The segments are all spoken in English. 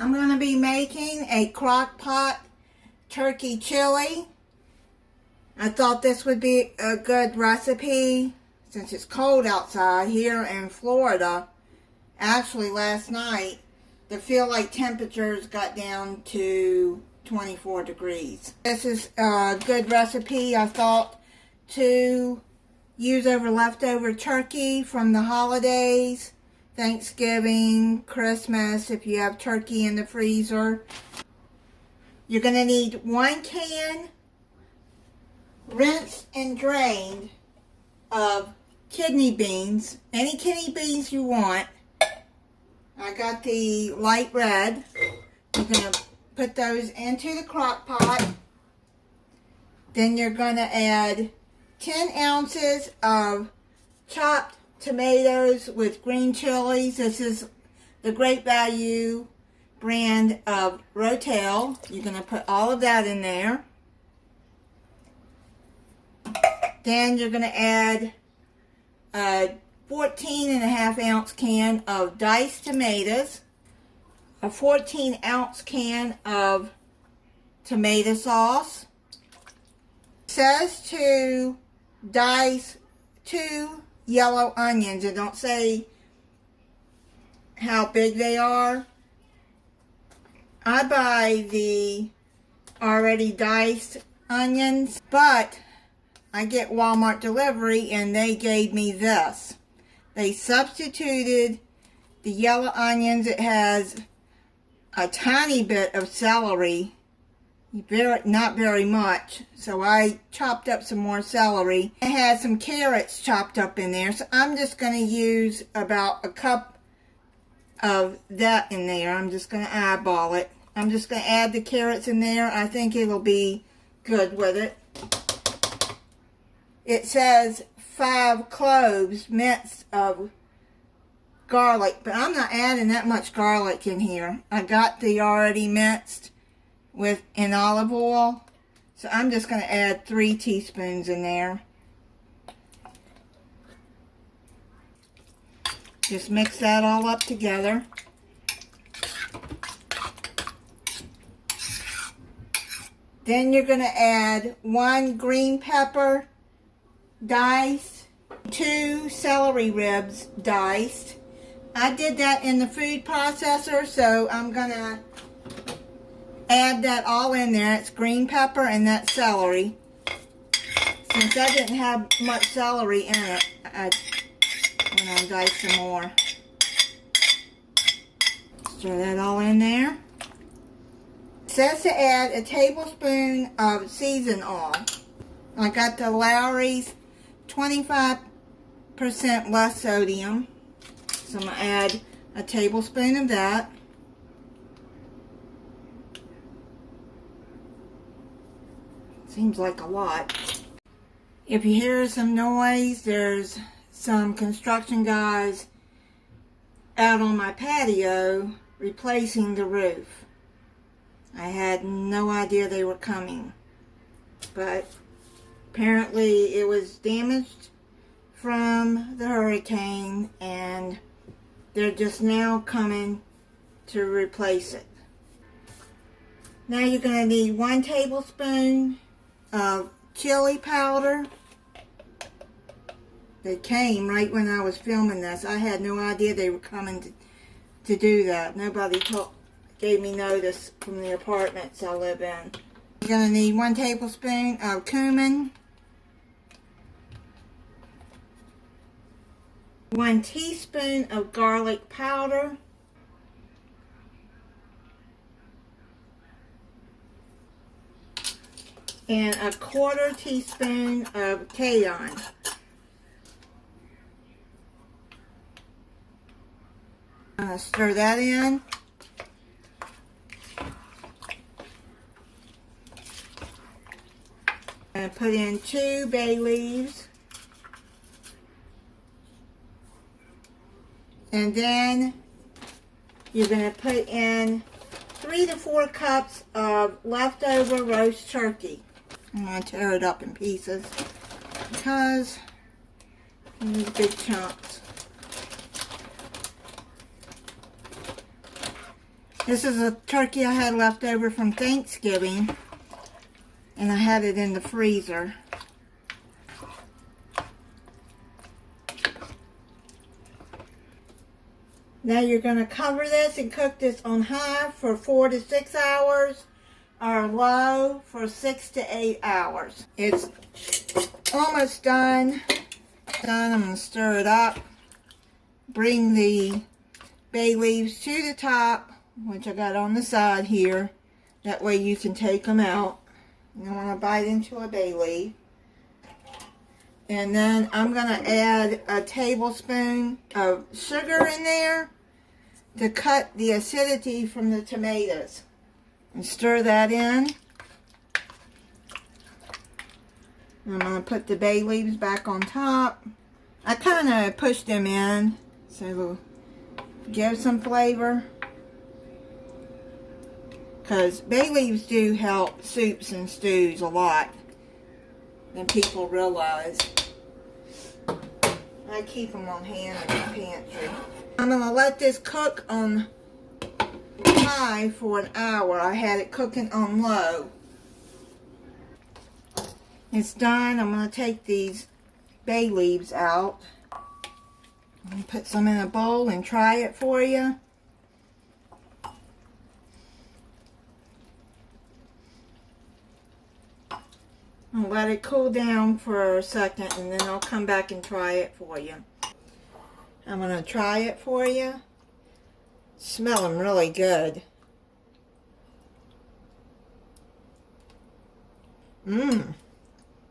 I'm going to be making a Crockpot turkey chili. I thought this would be a good recipe since it's cold outside here in Florida. Actually, last night, the feel-like temperatures got down to 24 degrees. This is a good recipe, I thought, to use over leftover turkey from the holidays. Thanksgiving, Christmas, if you have turkey in the freezer. You're going to need 1 can rinsed and drained of kidney beans. Any kidney beans you want. I got the light red. You're going to put those into the crock pot. Then you're going to add 10 ounces of chopped tomatoes with green chilies. This is the Great Value brand of Rotel. You're going to put all of that in there. Then you're going to add a 14.5 ounce can of diced tomatoes, a 14 ounce can of tomato sauce. It says to dice 2 yellow onions. It don't say how big they are. I buy the already diced onions, but I get Walmart delivery and they gave me this. They substituted the yellow onions. It has a tiny bit of celery, not very much, so I chopped up some more celery. It has some carrots chopped up in there, so I'm just going to use about a cup of that in there. I'm just going to eyeball it. I'm just going to add the carrots in there. I think it'll be good with it. It says 5 cloves minced of garlic, but I'm not adding that much garlic in here. I got the already minced in olive oil, so I'm just going to add 3 teaspoons in there. Just mix that all up together. Then you're going to add 1 green pepper diced, 2 celery ribs diced. I did that in the food processor, so I'm going to add that all in there. It's green pepper and that celery. Since I didn't have much celery in it, I went on dice some more. Stir that all in there. It says to add a tablespoon of seasoned oil. I got the Lowry's 25% less sodium. So I'm going to add a tablespoon of that. Seems like a lot. If you hear some noise, there's some construction guys out on my patio replacing the roof. I had no idea they were coming, but apparently it was damaged from the hurricane and they're just now coming to replace it. Now you're going to need 1 tablespoon of chili powder. They came right when I was filming this. I had no idea they were coming to do that. Nobody gave me notice from the apartments I live in. You're going to need 1 tablespoon of cumin, 1 teaspoon of garlic powder, and a 1/4 teaspoon of cayenne. Stir that in. And put in 2 bay leaves. And then you're going to put in 3 to 4 cups of leftover roast turkey. I'm going to tear it up in pieces because these big chunks. This is a turkey I had left over from Thanksgiving, and I had it in the freezer. Now you're going to cover this and cook this on high for 4 to 6 hours, or low for 6 to 8 hours. It's almost done. I'm going to stir it up. Bring the bay leaves to the top, which I got on the side here. That way you can take them out. And I want to bite into a bay leaf. And then I'm going to add a tablespoon of sugar in there to cut the acidity from the tomatoes. And stir that in. I'm going to put the bay leaves back on top. I kind of pushed them in so they'll give some flavor. Because bay leaves do help soups and stews a lot than people realize. I keep them on hand in the pantry. I'm going to let this cook on high for an hour. I had it cooking on low. It's done. I'm going to take these bay leaves out. I'm going to put some in a bowl and try it for you. I'll let it cool down for a second and then I'll come back and try it for you. I'm going to try it for you. Smell them really good.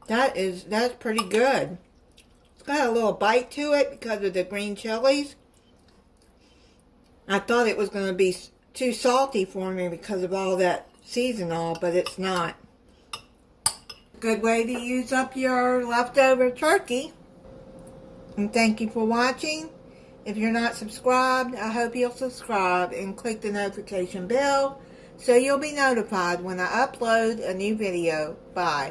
That's pretty good. It's got a little bite to it because of the green chilies. I thought it was going to be too salty for me because of all that seasonal, but it's not. Good way to use up your leftover turkey. And thank you for watching. If you're not subscribed, I hope you'll subscribe and click the notification bell so you'll be notified when I upload a new video. Bye.